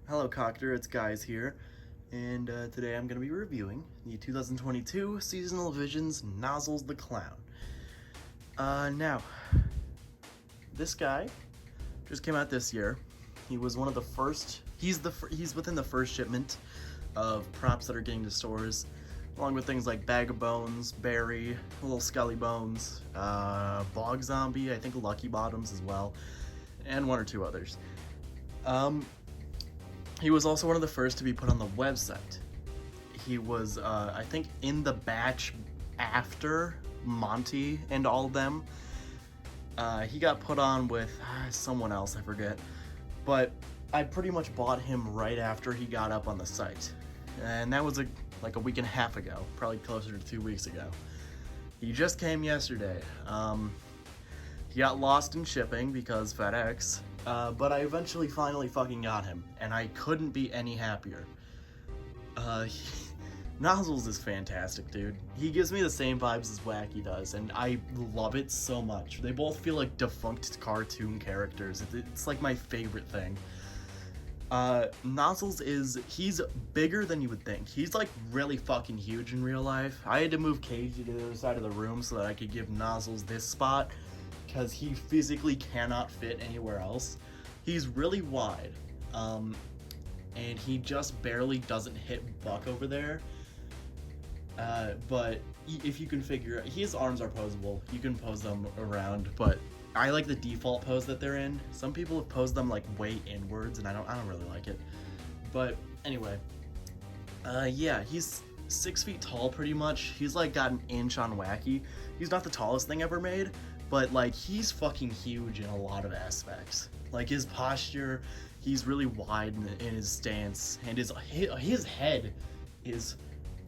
Hello Coctor, it's Guys here, and today I'm going to be reviewing the 2022 Seasonal Visions Nozzles the Clown. Now, this guy just came out this year. He was one of the first, he's within the first shipment of props that are getting to stores, along with things like Bag of Bones, Barry, Little Scully Bones, Bog Zombie, I think Lucky Bottoms as well, and one or two others. He was also one of the first to be put on the website. He was, I think, in the batch after Monty and all of them. He got put on with someone else, I forget. But I pretty much bought him right after he got up on the site. And that was like a week and a half ago, probably closer to 2 weeks ago. He just came yesterday. He got lost in shipping because FedEx. But I eventually finally fucking got him, and I couldn't be any happier. Nozzles is fantastic, dude. He gives me the same vibes as Wacky does, and I love it so much. They both feel like defunct cartoon characters. It's like my favorite thing. Nozzles he's bigger than you would think. He's like really fucking huge in real life. I had to move Cagey to the other side of the room so that I could give Nozzles this spot, because he physically cannot fit anywhere else. He's really wide, and he just barely doesn't hit Buck over there. But if you can figure out, his arms are posable. You can pose them around, but I like the default pose that they're in. Some people have posed them like way inwards, and I don't really like it. But anyway, yeah, he's 6 feet tall pretty much. He's like got an inch on Wacky. He's not the tallest thing ever made, but like he's fucking huge in a lot of aspects. Like his posture, he's really wide in his stance, and his head is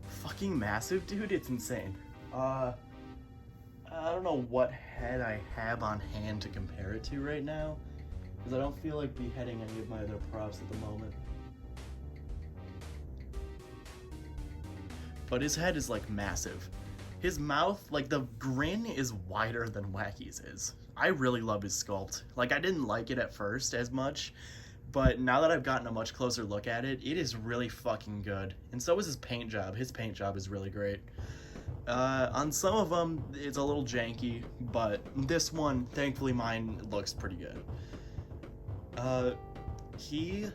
fucking massive, dude. It's insane. I don't know what head I have on hand to compare it to right now, because I don't feel like beheading any of my other props at the moment. But his head is like massive. His mouth, like the grin is wider than Wacky's is. I really love his sculpt. Like I didn't like it at first as much, but now that I've gotten a much closer look at it, it is really fucking good. And so is his paint job. His paint job is really great. On some of them, it's a little janky, but this one, thankfully mine looks pretty good. He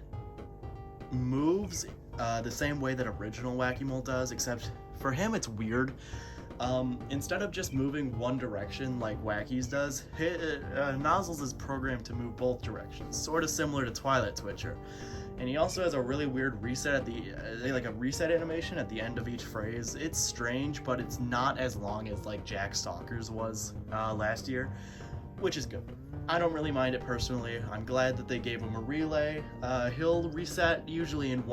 moves the same way that original Wacky Mole does, except for him it's weird. Instead of just moving one direction like Wacky's does, Nozzles is programmed to move both directions, sort of similar to Twilight Twitcher. And he also has a really weird reset at a reset animation at the end of each phrase. It's strange, but it's not as long as like Jack Stalker's was last year, which is good. I don't really mind it personally. I'm glad that they gave him a relay. He'll reset usually in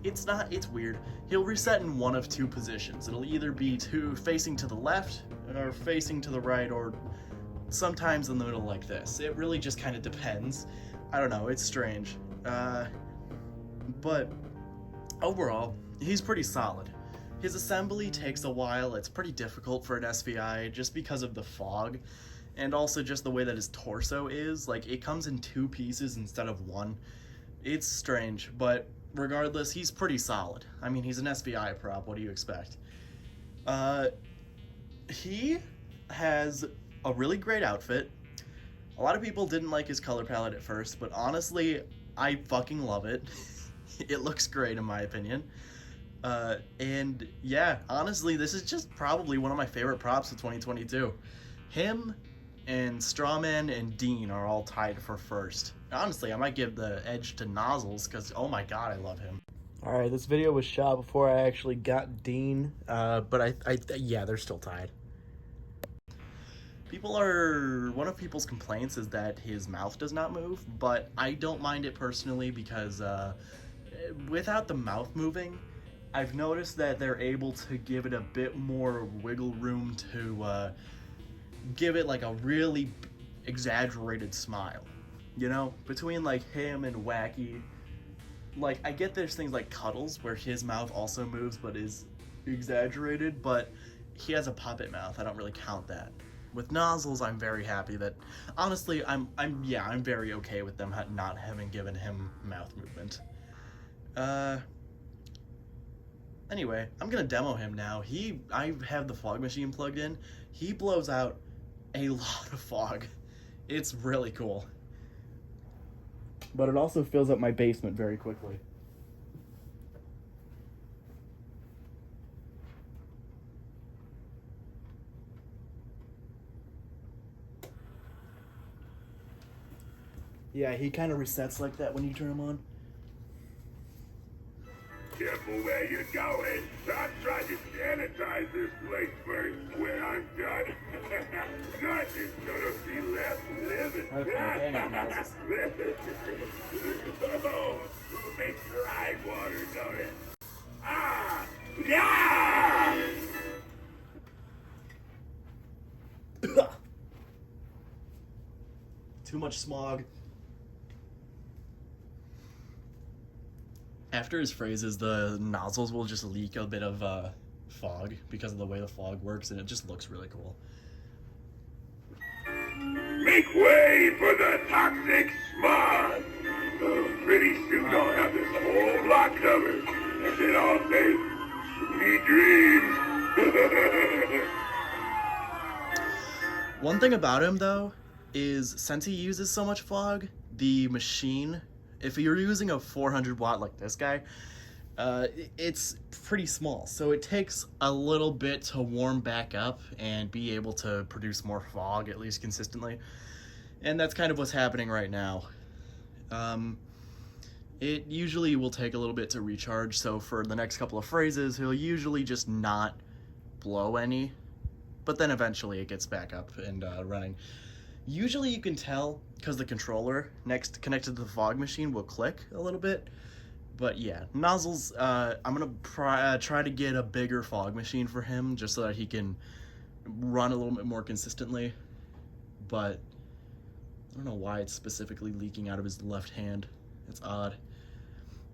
it's weird. He'll reset in one of two positions. It'll either be facing to the left or facing to the right, or sometimes in the middle like this. It really just kind of depends. I don't know, it's strange. But overall, he's pretty solid. His assembly takes a while. It's pretty difficult for an SVI just because of the fog. And also just the way that his torso is, like it comes in two pieces instead of one. It's strange, but regardless, he's pretty solid. I mean, he's an SVI prop, what do you expect? He has a really great outfit. A lot of people didn't like his color palette at first, but honestly, I fucking love it. It looks great in my opinion. And yeah, honestly, this is just probably one of my favorite props of 2022. Him and Strawman and Dean are all tied for first. Honestly, I might give the edge to Nozzles because, oh my god, I love him. Alright, this video was shot before I actually got Dean, but yeah, they're still tied. One of people's complaints is that his mouth does not move, but I don't mind it personally because without the mouth moving, I've noticed that they're able to give it a bit more wiggle room to give it like a really exaggerated smile, you know? Between like him and Wacky, like I get there's things like Cuddles where his mouth also moves but is exaggerated, but he has a puppet mouth. I don't really count that. With Nozzles, I'm very happy that, honestly, I'm very okay with them not having given him mouth movement. Anyway, I'm gonna demo him now. I have the fog machine plugged in. He blows out a lot of fog. It's really cool. But it also fills up my basement very quickly. Yeah, he kind of resets like that when you turn him on. Careful where you're going. I'm trying to sanitize this place first. When I'm done, nothing's gonna be left living. Okay, hang on, Nozzles. Oh, who makes your eye water, don't it? Ah! Yeah! Too much smog. After his phrases, the nozzles will just leak a bit of fog because of the way the fog works, and it just looks really cool. Make way for the toxic smog! Oh, pretty soon I'll have this whole block covered, and then I'll say, sweet dreams! One thing about him, though, is since he uses so much fog, the machine, if you're using a 400 watt like this guy, it's pretty small. So it takes a little bit to warm back up and be able to produce more fog, at least consistently. And that's kind of what's happening right now. It usually will take a little bit to recharge. So for the next couple of phrases, he'll usually just not blow any. But then eventually it gets back up and running. Usually you can tell because the controller next connected to the fog machine will click a little bit. But yeah, Nozzles, I'm gonna try to get a bigger fog machine for him just so that he can run a little bit more consistently. But I don't know why it's specifically leaking out of his left hand. It's odd.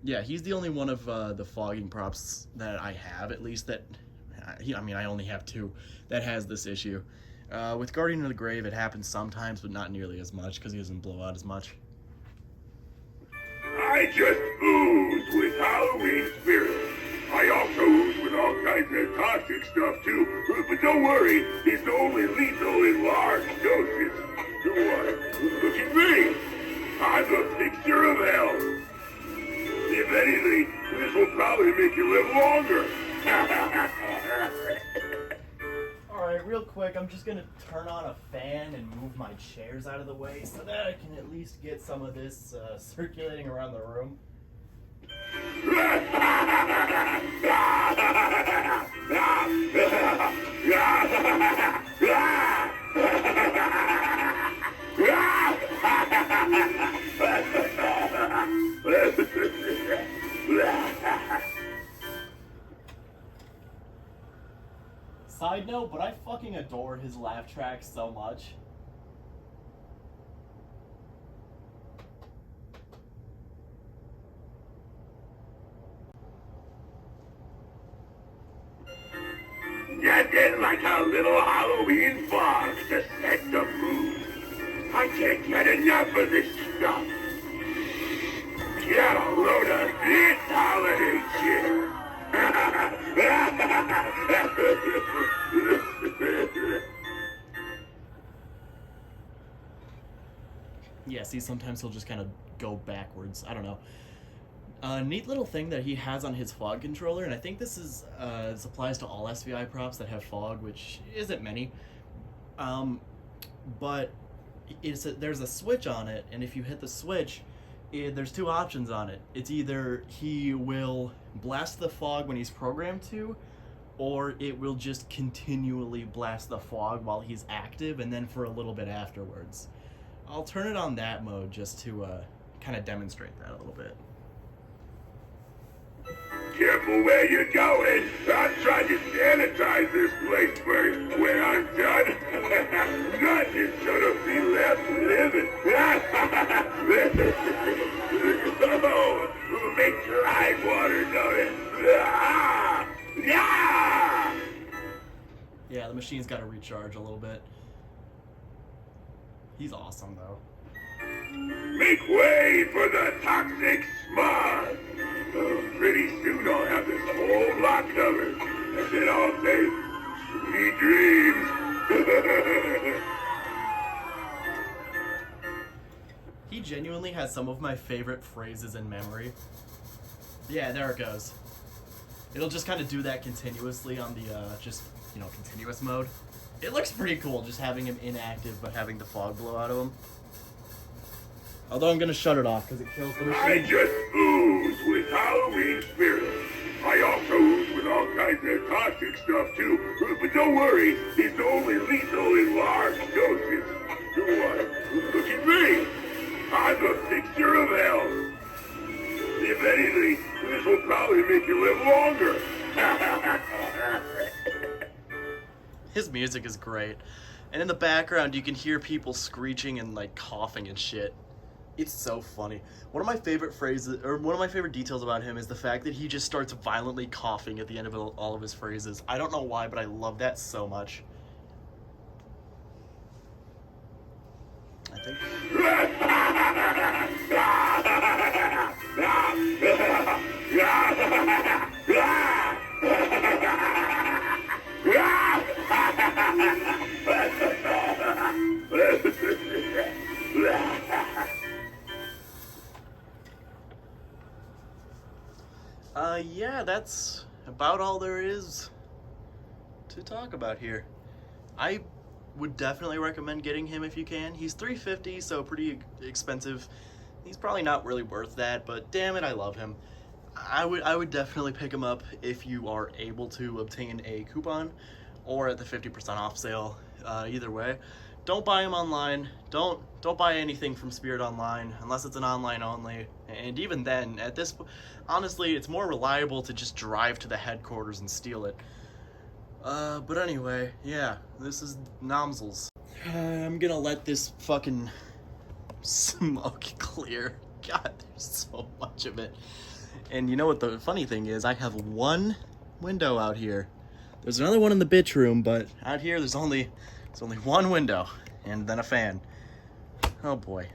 Yeah, he's the only one of the fogging props that I have, at least that, I mean, I only have two, that has this issue. With Guardian of the Grave, it happens sometimes, but not nearly as much, because he doesn't blow out as much. I just ooze with Halloween spirit. I also ooze with all kinds of toxic stuff too. But don't worry, it's only lethal in large doses. Why, look at me. I'm a picture of health. If anything, this will probably make you live longer. Alright, real quick, I'm just gonna turn on a fan and move my chairs out of the way so that I can at least get some of this circulating around the room. Side note, but I fucking adore his laugh track so much. Nothing like a little Halloween fog to set the mood. I can't get enough of this stuff. Get a load of this holiday cheer. Yeah, see, sometimes he'll just kind of go backwards. I don't know. Neat little thing that he has on his fog controller, and I think this is this applies to all SVI props that have fog, which isn't many. But there's a switch on it, and if you hit the switch, there's two options on it. It's either he will blast the fog when he's programmed to, or it will just continually blast the fog while he's active, and then for a little bit afterwards. I'll turn it on that mode just to kind of demonstrate that a little bit. Careful where you're going. I'm trying to sanitize this place first. When I'm done, nothing's gonna be left living. Oh, makes your eye water, don't it? Yeah, the machine's got to recharge a little bit. He's awesome, though. Make way for the toxic smog. Oh, Then I'll say, sweet dreams. He genuinely has some of my favorite phrases in memory. Yeah, there it goes. It'll just kind of do that continuously on the, continuous mode. It looks pretty cool just having him inactive but having the fog blow out of him. Although I'm gonna shut it off because it kills the I machine. just ooze with Halloween spirit. I also ooze with all kinds of toxic stuff too. But don't worry, it's only lethal in large doses. Why, look at me. I'm a fixture of hell. If anything, this will probably make you live longer. His music is great. And in the background you can hear people screeching and like coughing and shit. It's so funny. One of my favorite details about him is the fact that he just starts violently coughing at the end of all of his phrases. I don't know why, but I love that so much. I think. Yeah, that's about all there is to talk about here. I would definitely recommend getting him if you can. He's $350, so pretty expensive. He's probably not really worth that, but damn it, I love him. I would definitely pick him up if you are able to obtain a coupon or at the 50% off sale. Either way, don't buy him online. Don't buy anything from Spirit Online unless it's an online only. And even then, at this, honestly, it's more reliable to just drive to the headquarters and steal it. But anyway, yeah, this is Nozzles. I'm gonna let this fucking smoke clear. God, there's so much of it. And you know what the funny thing is? I have one window out here. There's another one in the bitch room, but out here there's only one window and then a fan. Oh boy.